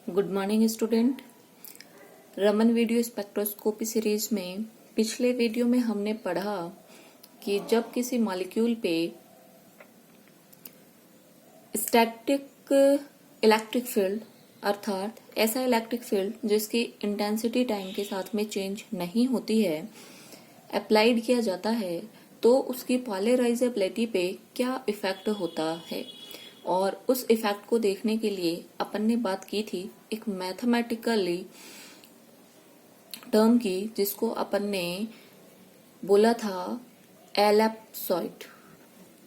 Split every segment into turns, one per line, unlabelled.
Good morning student. Raman video spectroscopy series में पिछले video में हमने पढ़ा कि जब किसी मॉलिक्यूल पे स्टैटिक इलेक्ट्रिक फील्ड अर्थात ऐसा इलेक्ट्रिक फील्ड जिसकी इंटेंसिटी टाइम के साथ में चेंज नहीं होती है अप्लाइड किया जाता है तो उसकी पॉलराइजेबिलिटी पे क्या इफेक्ट होता है। और उस इफेक्ट को देखने के लिए अपन ने बात की थी एक मैथमेटिकली टर्म की जिसको अपन ने बोला था एलिप्सॉइड,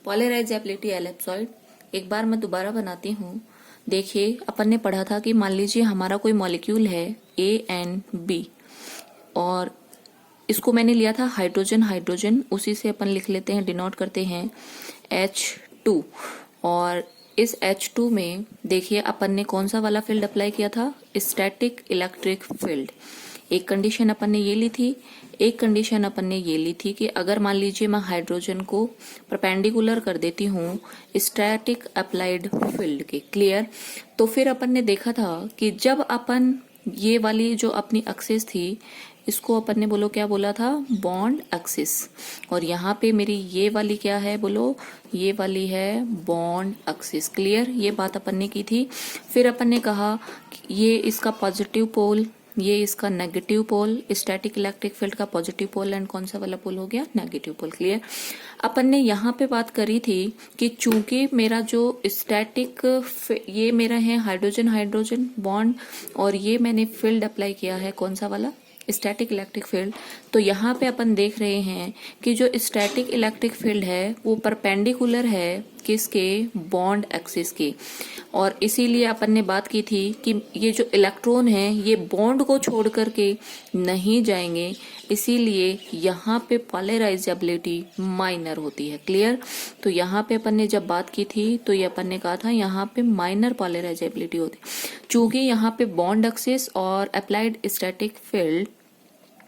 पॉलराइजेबिलिटी एलिप्सॉइड। एक बार मैं दोबारा बनाती हूँ। देखिए अपन ने पढ़ा था कि मान लीजिए हमारा कोई मॉलिक्यूल है ANB और इसको मैंने लिया था हाइड्रोजन, उसी से अपन लिख लेते हैं, डिनोट करते हैं H2। और इस H2 में देखिए अपन ने कौन सा वाला फील्ड अप्लाई किया था, स्टैटिक इलेक्ट्रिक फील्ड। एक कंडीशन अपन ने ये ली थी, एक कंडीशन अपन ने ये ली थी कि अगर मान लीजिए मैं हाइड्रोजन को परपेंडिकुलर कर देती हूँ स्टैटिक अप्लाइड फील्ड के, क्लियर। तो फिर अपन ने देखा था कि जब अपन ये वाली जो अपनी एक्सिस थी इसको अपन ने बोलो क्या बोला था, बॉन्ड एक्सिस। और यहाँ पे मेरी ये वाली क्या है, बोलो ये वाली है बॉन्ड एक्सिस, क्लियर। ये बात अपन ने की थी। फिर अपन ने कहा ये इसका पॉजिटिव पोल, ये इसका negative pole, static electric field का पॉजिटिव पोल एंड कौन सा वाला पोल हो गया, नेगेटिव पोल, क्लियर। अपन ने यहाँ पे बात करी थी कि चूंकि मेरा जो स्टैटिक ये मेरा है हाइड्रोजन बॉन्ड और ये मैंने फील्ड अप्लाई किया है कौन सा वाला, स्टैटिक इलेक्ट्रिक फील्ड। तो यहाँ पे अपन देख रहे हैं कि जो स्टैटिक इलेक्ट्रिक फील्ड है वो परपेंडिकुलर है किसके, बॉन्ड एक्सिस के। और इसीलिए अपन ने बात की थी कि ये जो इलेक्ट्रॉन है ये बॉन्ड को छोड़ करके नहीं जाएंगे, इसीलिए यहाँ पे पॉलराइजेबिलिटी माइनर होती है, क्लियर। तो यहाँ पे अपन ने जब बात की थी तो ये अपन ने कहा था यहाँ पे माइनर पॉलराइजेबिलिटी होती है। चूंकि यहाँ पे बॉन्ड एक्सिस और अप्लाइड स्टैटिक फील्ड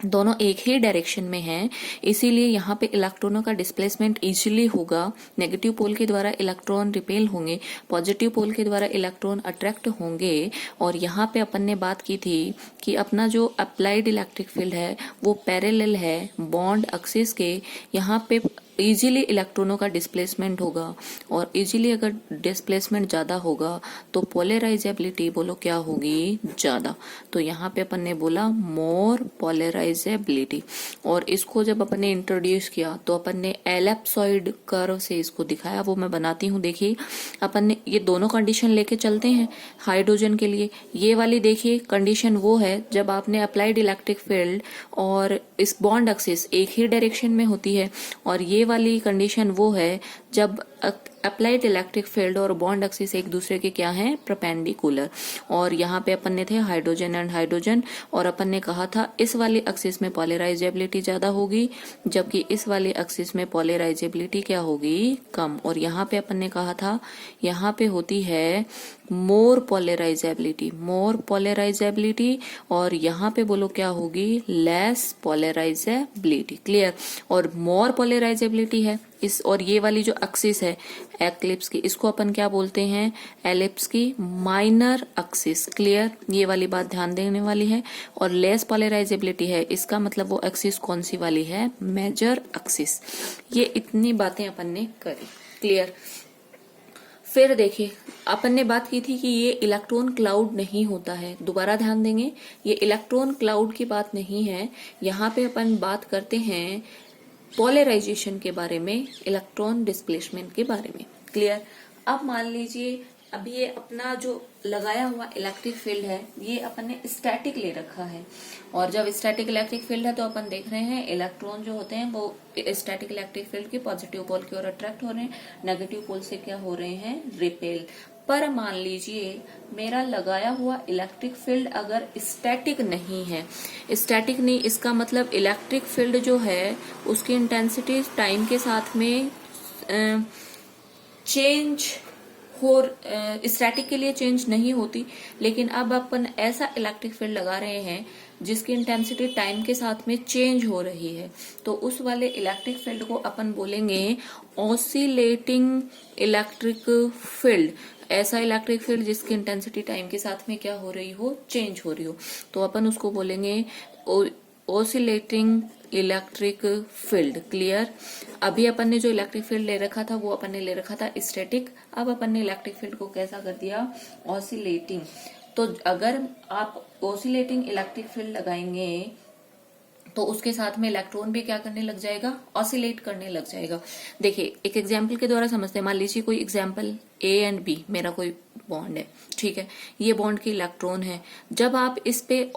दोनों एक ही डायरेक्शन में हैं, इसीलिए यहाँ पे इलेक्ट्रॉनों का डिस्प्लेसमेंट इजीली होगा। नेगेटिव पोल के द्वारा इलेक्ट्रॉन रिपेल होंगे, पॉजिटिव पोल के द्वारा इलेक्ट्रॉन अट्रैक्ट होंगे। और यहाँ पे अपन ने बात की थी कि अपना जो अप्लाइड इलेक्ट्रिक फील्ड है वो पैरेलल है बॉन्ड एक्सिस के। यहाँ पे इजीली इलेक्ट्रॉनों का डिस्प्लेसमेंट होगा और इजीली अगर डिस्प्लेसमेंट ज्यादा होगा तो पोलराइजेबिलिटी बोलो क्या होगी, ज्यादा। तो यहाँ पे अपन ने बोला मोर पोलराइजेबिलिटी। और इसको जब अपन ने इंट्रोड्यूस किया तो अपन ने एलिप्सॉइड कर्व से इसको दिखाया, वो मैं बनाती हूँ। देखिए अपन ने ये दोनों कंडीशन लेके चलते हैं हाइड्रोजन के लिए। ये वाली देखिए कंडीशन वो है जब आपने अप्लाइड इलेक्ट्रिक फील्ड और इस बॉन्ड एक्सिस एक ही डायरेक्शन में होती है, और ये वाली कंडीशन वो है जब अप्लाइड इलेक्ट्रिक फील्ड और बॉन्ड एक्सिस एक दूसरे के क्या हैं, परपेंडिकुलर। और यहाँ पे अपन ने थे हाइड्रोजन एंड हाइड्रोजन, और अपन ने कहा था इस वाली एक्सिस में पॉलराइजेबिलिटी ज्यादा होगी जबकि इस वाली एक्सिस में पॉलराइजेबिलिटी क्या होगी, कम। और यहाँ पे अपन ने कहा था यहाँ पे होती है मोर पोलराइजेबिलिटी और यहाँ पे बोलो क्या होगी, लेस पोलराइजेबिलिटी, क्लियर। और मोर पोलराइजेबिलिटी है इस, और ये वाली जो एक्सिस है एक्लिप्स की, इसको अपन क्या बोलते हैं, एलिप्स की माइनर एक्सिस, क्लियर। ये वाली बात ध्यान देने वाली है। और लेस पोलराइजेबिलिटी है इसका मतलब वो एक्सिस कौन सी वाली है, मेजर एक्सिस। ये इतनी बातें अपन ने करी, क्लियर। फिर देखिए अपन ने बात की थी कि ये इलेक्ट्रॉन क्लाउड नहीं होता है, दोबारा ध्यान देंगे ये इलेक्ट्रॉन क्लाउड की बात नहीं है। यहाँ पे अपन बात करते हैं पोलराइजेशन के बारे में, इलेक्ट्रॉन डिस्प्लेसमेंट के बारे में, क्लियर। अब मान लीजिए अभी ये अपना जो लगाया हुआ इलेक्ट्रिक फील्ड है ये अपन ने स्टैटिक ले रखा है, और जब स्टैटिक इलेक्ट्रिक फील्ड है तो अपन देख रहे हैं इलेक्ट्रॉन जो होते हैं वो स्टैटिक इलेक्ट्रिक फील्ड के पॉजिटिव पोल की ओर अट्रैक्ट हो रहे हैं, नेगेटिव पोल से क्या हो रहे हैं, रिपेल। पर मान लीजिए मेरा लगाया हुआ इलेक्ट्रिक फील्ड अगर स्टैटिक नहीं है, स्टैटिक नहीं इसका मतलब इलेक्ट्रिक फील्ड जो है उसकी इंटेंसिटी टाइम के साथ में चेंज हो, स्टैटिक के लिए चेंज नहीं होती, लेकिन अब अपन ऐसा इलेक्ट्रिक फील्ड लगा रहे हैं जिसकी इंटेंसिटी टाइम के साथ में चेंज हो रही है, तो उस वाले इलेक्ट्रिक फील्ड को अपन बोलेंगे ऑसिलेटिंग इलेक्ट्रिक फील्ड। ऐसा इलेक्ट्रिक फील्ड जिसकी इंटेंसिटी टाइम के साथ में क्या हो रही हो, चेंज हो रही हो, तो अपन उसको बोलेंगे ओसिलेटिंग इलेक्ट्रिक फील्ड। क्लियर। अभी अपन ने जो इलेक्ट्रिक फील्ड ले रखा था वो अपन ने ले रखा था स्टैटिक, अब अपन ने इलेक्ट्रिक फील्ड को कैसा कर दिया, ऑसिलेटिंग। तो अगर आप ऑसिलेटिंग इलेक्ट्रिक फील्ड लगाएंगे तो उसके साथ में इलेक्ट्रॉन भी क्या करने लग जाएगा, ऑसिलेट करने लग जाएगा। देखिए एक एग्जाम्पल के द्वारा समझते हैं। मान लीजिए कोई एग्जाम्पल ए एंड बी मेरा कोई बॉन्ड है, ठीक है, ये बॉन्ड के इलेक्ट्रॉन है। जब आप इस पे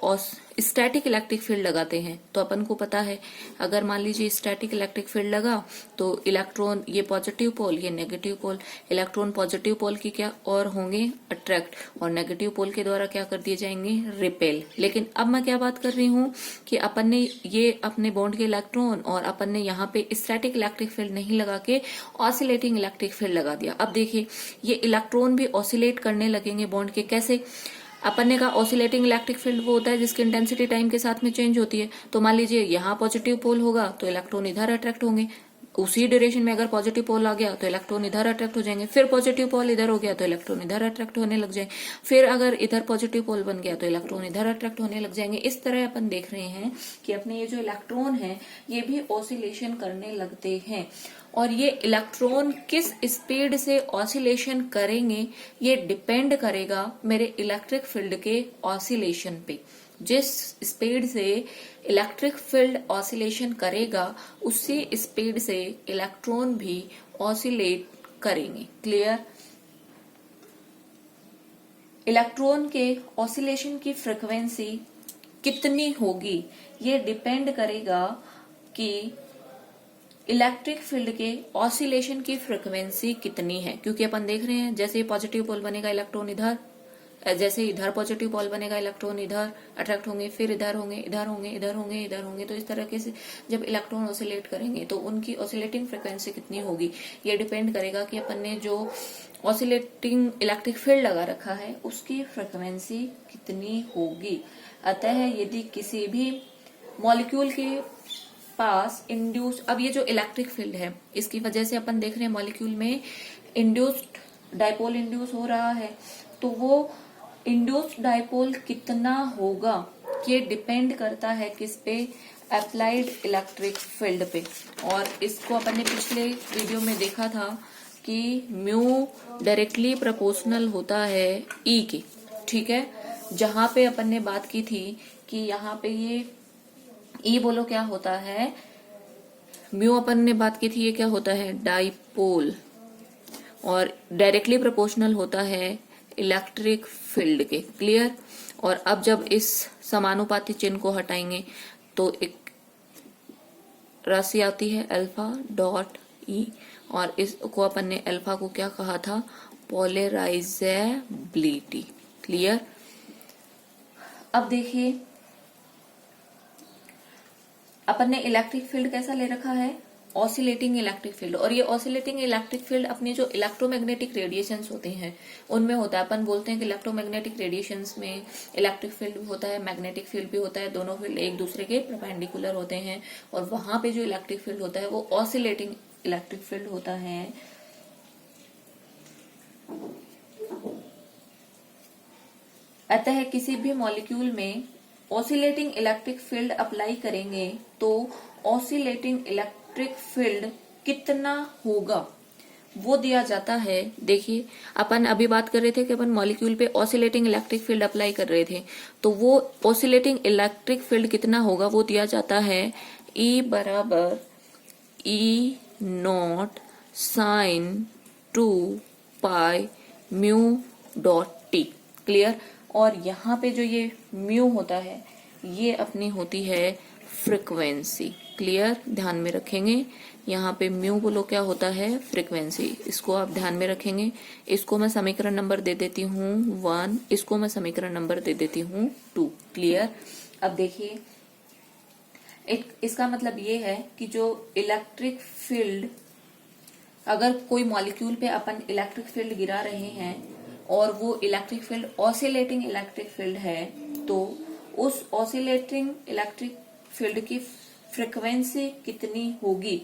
स्टैटिक इलेक्ट्रिक फील्ड लगाते हैं तो अपन को पता है, अगर मान लीजिए स्टैटिक इलेक्ट्रिक फील्ड लगा तो इलेक्ट्रॉन, ये पॉजिटिव पोल ये negative pole, electron positive pole की क्या और होंगे, अट्रैक्ट, और नेगेटिव पोल के द्वारा क्या कर दिए जाएंगे, रिपेल। लेकिन अब मैं क्या बात कर रही हूं कि अपन ने ये अपने बॉन्ड के इलेक्ट्रॉन और अपन ने यहाँ पे स्टैटिक इलेक्ट्रिक फील्ड नहीं लगा के ऑसिलेटिंग इलेक्ट्रिक फील्ड लगा दिया। अब देखिए ये इलेक्ट्रॉन भी ऑसिलेट करने लगेंगे बॉन्ड के। कैसे? अपन ने कहा ऑसिलेटिंग इलेक्ट्रिक फील्ड वो होता है जिसकी इंटेंसिटी टाइम के साथ में चेंज होती है। तो मान लीजिए यहाँ पॉजिटिव पोल होगा तो इलेक्ट्रॉन इधर अट्रैक्ट होंगे, उसी ड्यूरेशन में अगर पॉजिटिव पोल आ गया तो इलेक्ट्रॉन इधर अट्रैक्ट हो जाएंगे, फिर पॉजिटिव पोल इधर हो गया तो इलेक्ट्रॉन इधर अट्रैक्ट होने लग जाए, फिर अगर इधर पॉजिटिव पोल बन गया तो इलेक्ट्रॉन इधर अट्रैक्ट होने लग जाएंगे। इस तरह अपन देख रहे हैं कि अपने ये जो इलेक्ट्रॉन है ये भी ऑसिलेशन करने लगते हैं। और ये इलेक्ट्रॉन किस स्पीड से ऑसिलेशन करेंगे ये डिपेंड करेगा मेरे इलेक्ट्रिक फील्ड के ऑसिलेशन पे। जिस स्पीड से इलेक्ट्रिक फील्ड ऑसिलेशन करेगा उसी स्पीड से इलेक्ट्रॉन भी ऑसिलेट करेंगे। क्लियर? इलेक्ट्रॉन के ऑसिलेशन की फ्रीक्वेंसी कितनी होगी ये डिपेंड करेगा कि इलेक्ट्रिक फील्ड के ऑसिलेशन की फ्रीक्वेंसी कितनी है। क्योंकि अपन देख रहे हैं जैसे पॉजिटिव पोल बनेगा इलेक्ट्रॉन इधर, जैसे इधर पॉजिटिव पोल बनेगा इलेक्ट्रॉन इधर अट्रैक्ट होंगे, फिर इधर होंगे, इधर होंगे, इधर होंगे, इधर होंगे। तो इस तरीके से जब इलेक्ट्रॉन ऑसिलेट करेंगे तो उनकी ऑसिलेटिंग फ्रीक्वेंसी कितनी होगी ये डिपेंड करेगा कि अपन ने जो ऑसिलेटिंग इलेक्ट्रिक फील्ड लगा रखा है उसकी फ्रीक्वेंसी कितनी होगी। अतः यदि किसी भी मॉलिक्यूल के पास इंड्यूस, अब ये जो इलेक्ट्रिक फील्ड है इसकी वजह से अपन देख रहे हैं मॉलिक्यूल में इंड्यूस्ड डाइपोल इंड्यूस हो रहा है, तो वो इंड्यूस्ड डाइपोल कितना होगा ये डिपेंड करता है किस पे, अप्लाइड इलेक्ट्रिक फील्ड पे। और इसको अपन ने पिछले वीडियो में देखा था कि म्यू डायरेक्टली प्रोपोर्शनल होता है ई के, ठीक है। जहां पे अपन ने बात की थी कि यहाँ पे ये ई बोलो क्या होता है, म्यू अपन ने बात की थी ये क्या होता है, डाइपोल, और डायरेक्टली प्रोपोर्शनल होता है इलेक्ट्रिक फील्ड के। क्लियर? और अब जब इस समानुपाती चिन्ह को हटाएंगे तो एक राशि आती है अल्फा डॉट ई, और इसको अपन ने अल्फा को क्या कहा था, पोलराइजेबिलिटी। क्लियर? अब देखिए अपन ने इलेक्ट्रिक फील्ड कैसा ले रखा है, ऑसिलेटिंग इलेक्ट्रिक फील्ड। और ये ऑसिलेटिंग इलेक्ट्रिक फील्ड अपने जो इलेक्ट्रोमैग्नेटिक रेडिएशंस होते हैं उनमें होता है। अपन बोलते हैं कि इलेक्ट्रोमैग्नेटिक रेडिएशंस में इलेक्ट्रिक फील्ड भी होता है, मैग्नेटिक फील्ड भी होता है, दोनों फील्ड एक दूसरे के परपेंडिकुलर होते हैं। और वहां पे जो इलेक्ट्रिक फील्ड होता है वो ऑसिलेटिंग इलेक्ट्रिक फील्ड होता है। अतः किसी भी मॉलिक्यूल में ऑसिलेटिंग इलेक्ट्रिक फील्ड अप्लाई करेंगे तो ऑसिलेटिंग इलेक्ट्रिक फील्ड कितना होगा वो दिया जाता है। देखिए अपन अभी बात कर रहे थे कि अपन मॉलिक्यूल पे ऑसिलेटिंग इलेक्ट्रिक फील्ड अप्लाई कर रहे थे, तो वो ऑसिलेटिंग इलेक्ट्रिक फील्ड कितना होगा वो दिया जाता है E बराबर E not sine 2 pi mu dot t. Clear? और यहाँ पे जो ये म्यू होता है ये अपनी होती है फ्रीक्वेंसी। क्लियर? ध्यान में रखेंगे, यहाँ पे म्यू बोलो क्या होता है, फ्रीक्वेंसी। इसको आप ध्यान में रखेंगे। इसको मैं समीकरण नंबर दे देती हूँ 1, इसको मैं समीकरण नंबर दे देती हूँ 2। क्लियर? अब देखिए इसका मतलब ये है कि जो इलेक्ट्रिक फील्ड, अगर कोई मॉलिक्यूल पे अपन इलेक्ट्रिक फील्ड गिरा रहे हैं और वो electric field oscillating electric field है, तो उस ऑसिलेटिंग इलेक्ट्रिक फील्ड की फ्रीक्वेंसी कितनी होगी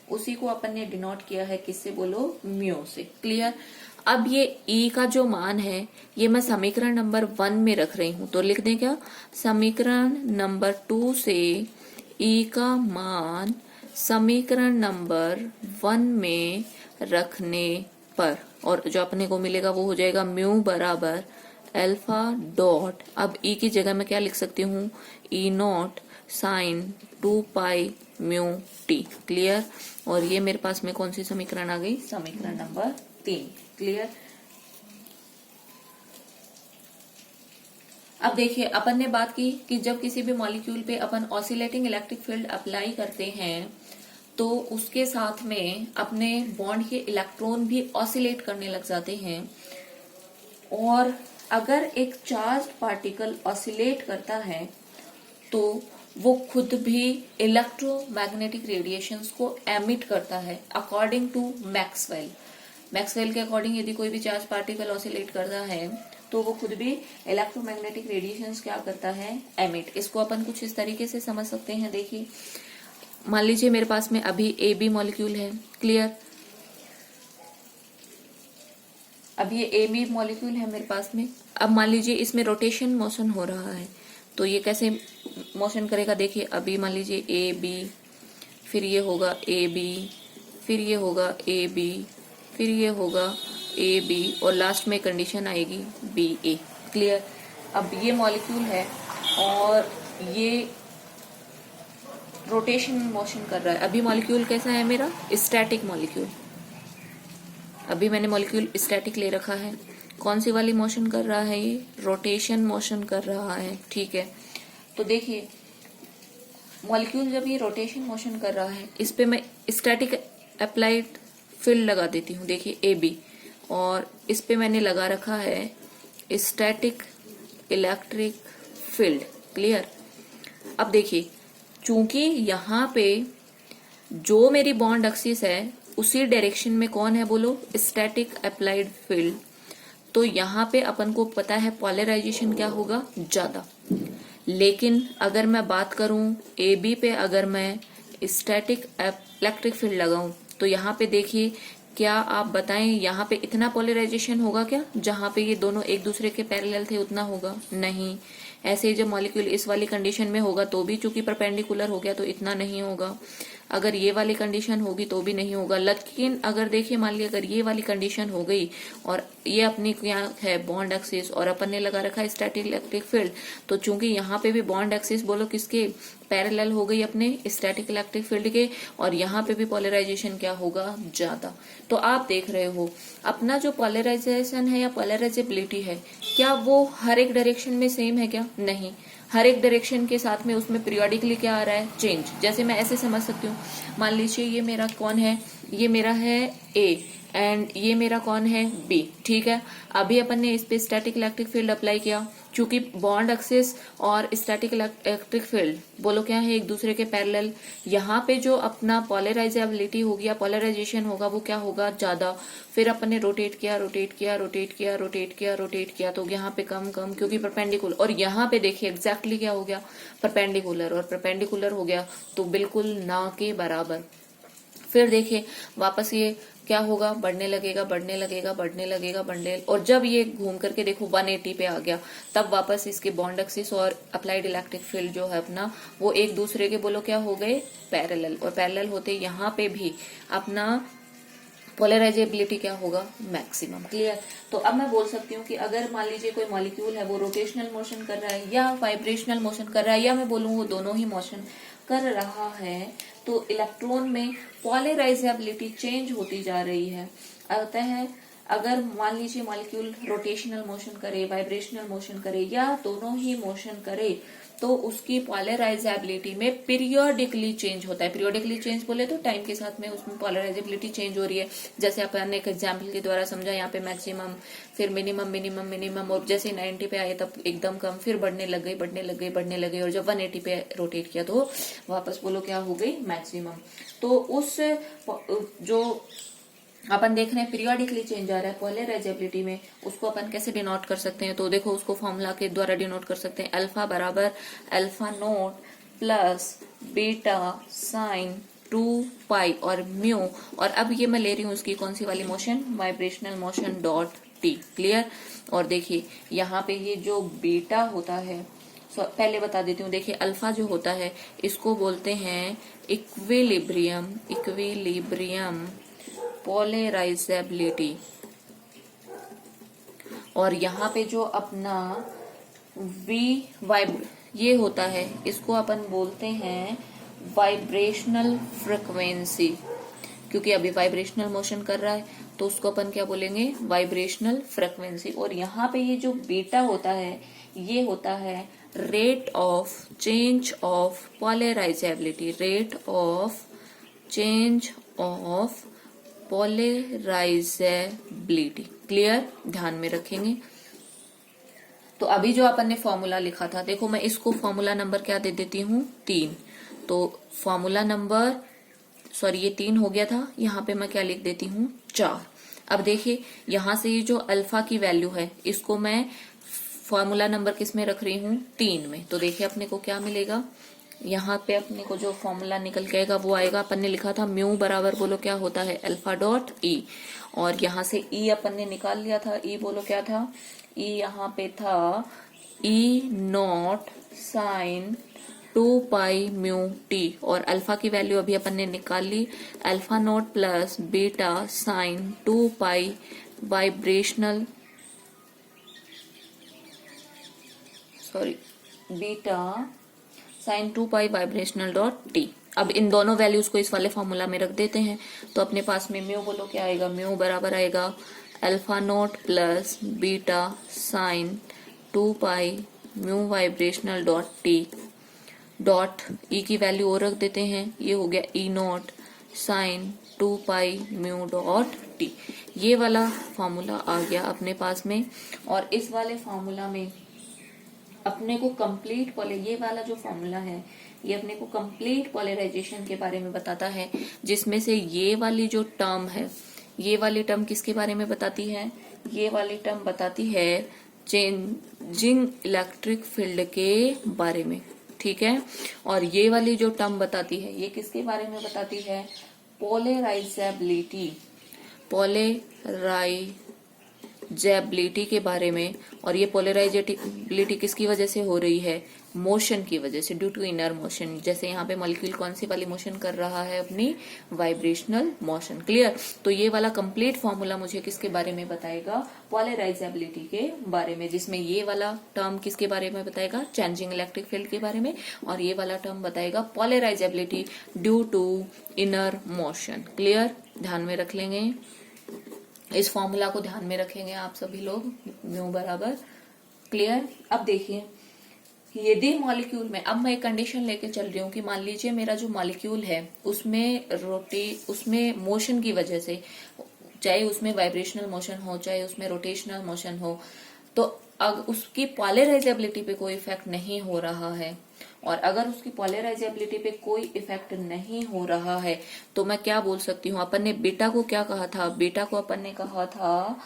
उसी को अपन ने डिनोट किया है किससे बोलो, म्यू से। क्लियर? अब ये E का जो मान है ये मैं समीकरण नंबर 1 में रख रही हूं, तो लिख दें क्या, समीकरण नंबर 2 से E का मान समीकरण नंबर 1 में रखने पर, और जो अपने को मिलेगा वो हो जाएगा म्यू बराबर अल्फा डॉट, अब E की जगह मैं क्या लिख सकती हूँ, E not sine 2 pi mu t. Clear. और ये मेरे पास में कौन सी समीकरण आ गई, समीकरण नंबर 3। क्लियर। अब देखिए अपन ने बात की कि जब किसी भी मॉलिक्यूल पे अपन ऑसिलेटिंग इलेक्ट्रिक फील्ड अप्लाई करते हैं तो उसके साथ में अपने बॉन्ड के इलेक्ट्रॉन भी ऑसिलेट करने लग जाते हैं। और अगर एक चार्ज पार्टिकल ऑसिलेट करता है तो वो खुद भी इलेक्ट्रोमैग्नेटिक रेडिएशंस को एमिट करता है अकॉर्डिंग टू मैक्सवेल। मैक्सवेल के अकॉर्डिंग यदि कोई भी चार्ज पार्टिकल ऑसिलेट करता है तो वो खुद भी इलेक्ट्रोमैग्नेटिक रेडिएशंस क्या करता है, एमिट। इसको अपन कुछ इस तरीके से समझ सकते हैं। देखिए मान लीजिए मेरे पास में अभी ए बी मॉलिक्यूल है। क्लियर। अब ये ए बी मॉलिक्यूल है मेरे पास में। अब मान लीजिए इसमें रोटेशन मोशन हो रहा है, तो ये कैसे मोशन करेगा, देखिए अभी मान लीजिए ए बी, फिर ये होगा ए बी, फिर ये होगा ए बी, फिर ये होगा ए बी, और लास्ट में कंडीशन आएगी बी ए। क्लियर। अब ये मॉलिक्यूल है और ये रोटेशन मोशन कर रहा है। अभी मॉलिक्यूल कैसा है मेरा, स्टैटिक मॉलिक्यूल। अभी मैंने मॉलिक्यूल स्टैटिक ले रखा है। कौन सी वाली मोशन कर रहा है, ये रोटेशन मोशन कर रहा है। ठीक है। तो देखिए मॉलिक्यूल जब ये रोटेशन मोशन कर रहा है, इस पे मैं स्टैटिक अप्लाइड फील्ड लगा देती हूँ। देखिए ए बी, और इस पे मैंने लगा रखा है स्टैटिक इलेक्ट्रिक फील्ड। क्लियर। अब देखिए चूंकि यहाँ पे जो मेरी बॉन्ड एक्सिस है उसी डायरेक्शन में कौन है बोलो, स्टैटिक अप्लाइड फील्ड, तो यहाँ पे अपन को पता है पॉलराइजेशन क्या होगा, ज्यादा। लेकिन अगर मैं बात करूं ए बी पे, अगर मैं स्टैटिक इलेक्ट्रिक फील्ड लगाऊं तो यहाँ पे देखिए, क्या आप बताएं यहाँ पे इतना पोलराइजेशन होगा क्या, जहां पे ये दोनों एक दूसरे के पैरेलल थे उतना होगा नहीं। ऐसे ही जब मॉलिक्यूल इस वाली कंडीशन में होगा तो भी चूंकि परपेंडिकुलर हो गया तो इतना नहीं होगा। अगर ये वाली कंडीशन होगी तो भी नहीं होगा। लेकिन अगर देखिए मान लिया अगर ये वाली कंडीशन हो गई और ये अपनी क्या है बॉन्ड एक्सिस, और अपन ने लगा रखा है स्टैटिक इलेक्ट्रिक फील्ड, तो चूंकि यहाँ पे भी बॉन्ड एक्सिस बोलो किसके पैरेलल हो गई, अपने स्टैटिक इलेक्ट्रिक फील्ड के, और यहाँ पे भी पोलराइजेशन क्या होगा, ज्यादा। तो आप देख रहे हो अपना जो पोलराइजेशन है या पोलराइजेबिलिटी है, क्या वो हर एक डायरेक्शन में सेम है क्या, नहीं। हर एक डायरेक्शन के साथ में उसमें पीरियोडिकली क्या आ रहा है, चेंज। जैसे मैं ऐसे समझ सकती हूँ, मान लीजिए ये मेरा कौन है, ये मेरा है ए, एंड ये मेरा कौन है, बी। ठीक है। अभी अपन ने इस पे स्टैटिक इलेक्ट्रिक फील्ड अप्लाई किया, चूंकि बॉन्ड एक्सिस और स्टैटिक इलेक्ट्रिक फील्ड बोलो क्या है, एक दूसरे के पैरेलल। यहाँ पे जो अपना पोलराइजेबिलिटी होगी या पोलराइजेशन होगा वो क्या होगा, ज्यादा। फिर अपन ने रोटेट किया, रोटेट किया, रोटेट किया, रोटेट किया, रोटेट किया, तो यहाँ पे कम कम, क्योंकि परपेंडिकुलर। और यहाँ पे देखिए एग्जैक्टली क्या हो गया, परपेंडिकुलर, और परपेंडिकुलर हो गया तो बिल्कुल ना के बराबर। फिर देखिए वापस ये क्या होगा, बढ़ने लगेगा, बढ़ने लगेगा, बढ़ने लगेगा, बढ़ने, और जब ये घूम करके देखो 180 पे आ गया, तब वापस इसके बॉन्ड एक्सिस और अप्लाइड इलेक्ट्रिक फील्ड जो है अपना, वो एक दूसरे के बोलो क्या हो गए, पैरेलल। और पैरेलल होते यहाँ पे भी अपना पोलराइजेबिलिटी क्या होगा, मैक्सिमम। क्लियर। तो अब मैं बोल सकती हूँ कि अगर मान लीजिए कोई मॉलिक्यूल है वो रोटेशनल मोशन कर रहा है या वाइब्रेशनल मोशन कर रहा है, या मैं बोलूँ वो दोनों ही मोशन कर रहा है, तो इलेक्ट्रॉन में पोलराइजेबिलिटी चेंज होती जा रही है। अतः अगर मान लीजिए मॉलिक्यूल रोटेशनल मोशन करे, वाइब्रेशनल मोशन करे, या दोनों ही मोशन करे, तो उसकी पोलराइजेबिलिटी में पीरियोडिकली चेंज होता है। पीरियोडिकली चेंज बोले तो टाइम के साथ में उसमें पोलराइजेबिलिटी चेंज हो रही है। जैसे अपन एक एग्जाम्पल के द्वारा समझा, यहाँ पे मैक्सिमम, फिर मिनिमम, मिनिमम, मिनिमम, और जैसे 90 पे आए तब एकदम कम, फिर बढ़ने लग गई, बढ़ने लग गई, बढ़ने लग गई, और जब 180 पे रोटेट किया तो वापस बोलो क्या हो गई, मैक्सिमम। तो उस जो अपन देख रहे हैं पीरियोडिकली चेंज आ रहा है पोलराइजेबिलिटी में, उसको अपन कैसे डिनोट कर सकते हैं, तो देखो उसको फॉर्मूला के द्वारा डिनोट कर सकते हैं। अल्फा बराबर alpha note plus beta sine 2 पाई और म्यू, और अब ये मैं ले रही हूँ उसकी कौन सी वाली motion, vibrational motion dot t. Clear. और देखिए यहाँ पे ये जो बीटा होता है, पहले बता देती हूँ, देखिए अल्फा जो होता है इसको बोलते हैं इक्विलिब्रियम, इक्विलिब्रियम पोलराइजेबिलिटी, और यहाँ पे जो अपना ये होता है इसको अपन बोलते हैं वाइब्रेशनल फ्रिक्वेंसी, क्योंकि अभी वाइब्रेशनल मोशन कर रहा है तो उसको अपन क्या बोलेंगे, वाइब्रेशनल फ्रिक्वेंसी। और यहाँ पे ये जो बीटा होता है ये होता है rate of change of polarisability, rate of change of polarisability. Clear, ध्यान में रखेंगे। तो अभी जो अपन ने फॉर्मूला लिखा था, देखो मैं इसको फॉर्मूला नंबर क्या दे देती हूँ, 3। तो फॉर्मूला नंबर, सॉरी ये 3 हो गया था, यहाँ पे मैं क्या लिख देती हूँ, 4। अब देखिए यहाँ से ये जो अल्फा की वैल्यू है इसको मैं फॉर्मूला नंबर किस में रख रही हूँ, 3 में। तो देखिए अपने को क्या मिलेगा, यहाँ पे अपने को जो फॉर्मूला निकल के आएगा वो आएगा, अपन ने लिखा था म्यू बराबर बोलो क्या होता है, अल्फा डॉट ई, और यहाँ से ई अपन ने निकाल लिया था, ई बोलो क्या था, ई यहाँ पे था E not sine 2 pi mu t, और अल्फा की वैल्यू अभी अपन ने निकाल ली, alpha naught plus beta sine 2 pi vibrational, sorry beta sine 2 pi vibrational dot t. अब इन दोनों वैल्यूज को इस वाले फॉर्मूला में रख देते हैं, तो अपने पास में म्यू बोलो क्या आएगा, म्यू बराबर आएगा alpha naught plus beta sine 2 pi mu vibrational dot t, dot E की वैल्यू और रख देते हैं, ये हो गया E not sine 2 pi mu dot t. ये वाला फॉर्मूला आ गया अपने पास में। और इस वाले फॉर्मूला में अपने को कंप्लीट ये वाला जो फॉर्मूला है ये अपने को कंप्लीट पोलराइजेशन के बारे में बताता है, जिसमें से ये वाली जो टर्म है, ये वाली टर्म किसके बारे में बताती है, ये वाली टर्म बताती है चेंजिंग इलेक्ट्रिक फील्ड के बारे में, ठीक है। और ये वाली जो टर्म बताती है ये किसके बारे में बताती है, पोलराइजेबिलिटी, पोलराइजेबिलिटी के बारे में। और ये पोलराइजेबिलिटी किसकी वजह से हो रही है, मोशन की वजह से, ड्यू टू इनर मोशन। जैसे यहाँ पे मॉलिक्यूल कौन सी वाली मोशन कर रहा है, अपनी वाइब्रेशनल मोशन। क्लियर। तो ये वाला कंप्लीट फॉर्मूला मुझे किसके बारे में बताएगा, पोलराइजेबिलिटी के बारे में, जिसमें ये वाला टर्म किसके बारे में बताएगा, चेंजिंग इलेक्ट्रिक फील्ड के बारे में, और ये वाला टर्म बताएगा polarizability due to inner motion. Clear, ध्यान में रख लेंगे, इस फॉर्मूला को ध्यान में रखेंगे आप सभी लोग, म्यू बराबर। क्लियर। अब देखिए यदि मॉलिक्यूल में, अब मैं एक कंडीशन लेके चल रही हूँ कि मान लीजिए मेरा जो मॉलिक्यूल है उसमें मोशन की वजह से, चाहे उसमें वाइब्रेशनल मोशन हो चाहे उसमें रोटेशनल मोशन हो, तो अगर उसकी पोलराइजेबिलिटी पे कोई इफेक्ट नहीं हो रहा है, और अगर उसकी पोलराइजेबिलिटी पे कोई इफेक्ट नहीं हो रहा है तो मैं क्या बोल सकती हूँ, अपन ने बीटा को क्या कहा था, बीटा को अपन ने कहा था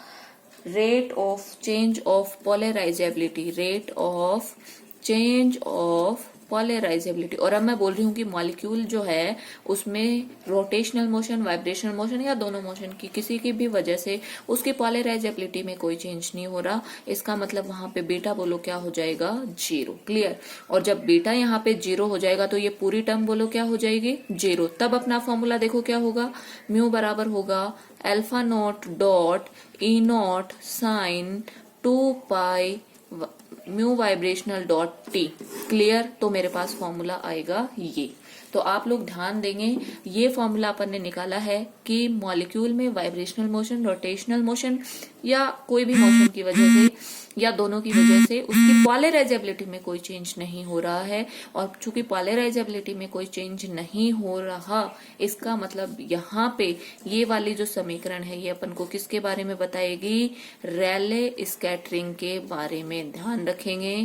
rate of change of polarisability, rate of change of polarisability. और अब मैं बोल रही हूँ कि मॉलिक्यूल जो है उसमें रोटेशनल मोशन, वाइब्रेशनल मोशन या दोनों मोशन की किसी की भी वजह से उसकी पोलराइजेबिलिटी में कोई चेंज नहीं हो रहा, इसका मतलब वहां पे बीटा बोलो क्या हो जाएगा, 0। क्लियर। और जब बीटा यहाँ पे 0 हो जाएगा तो ये पूरी टर्म बोलो क्या हो जाएगी, 0। तब अपना फॉर्मूला देखो क्या होगा, म्यू बराबर होगा alpha not dot E not sine 2 pi mu vibrational dot t. Clear. तो मेरे पास फॉर्मूला आएगा ये। तो आप लोग ध्यान देंगे, ये फॉर्मूला अपन ने निकाला है कि मॉलिक्यूल में वाइब्रेशनल मोशन, रोटेशनल मोशन या कोई भी मोशन की वजह से या दोनों की वजह से उसकी पोलराइजेबिलिटी में कोई चेंज नहीं हो रहा है। और चूंकि पोलराइजेबिलिटी में कोई चेंज नहीं हो रहा, इसका मतलब यहाँ पे ये वाली जो समीकरण है ये अपन को किसके बारे में बताएगी, रैले स्कैटरिंग के बारे में। ध्यान रखेंगे,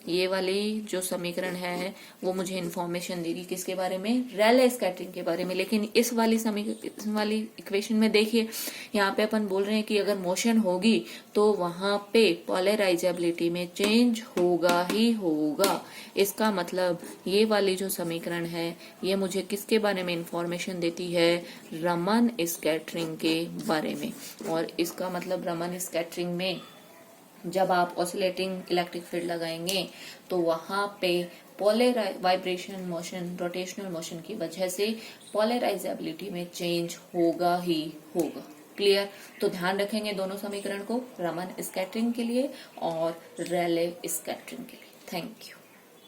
ये वाली जो समीकरण है वो मुझे इन्फॉर्मेशन देगी किसके बारे में, में, रेले स्कैटरिंग के बारे में। लेकिन इस वाली इक्वेशन में देखिए, यहाँ पे अपन बोल रहे हैं कि अगर मोशन होगी तो वहां पे पोलराइजेबिलिटी में चेंज होगा ही होगा। इसका मतलब ये वाली जो समीकरण है ये मुझे किसके बारे में इंफॉर्मेशन देती है? रमन स्कैटरिंग के बारे में। और इसका मतलब रमन स्कैटरिंग में जब आप ऑसिलेटिंग इलेक्ट्रिक फील्ड लगाएंगे तो वहां पे वाइब्रेशन मोशन, रोटेशनल मोशन की वजह से पोलराइजेबिलिटी में चेंज होगा ही होगा। क्लियर? तो ध्यान रखेंगे दोनों समीकरण को, रमन स्कैटरिंग के लिए और रेले स्कैटरिंग के लिए। Thank you.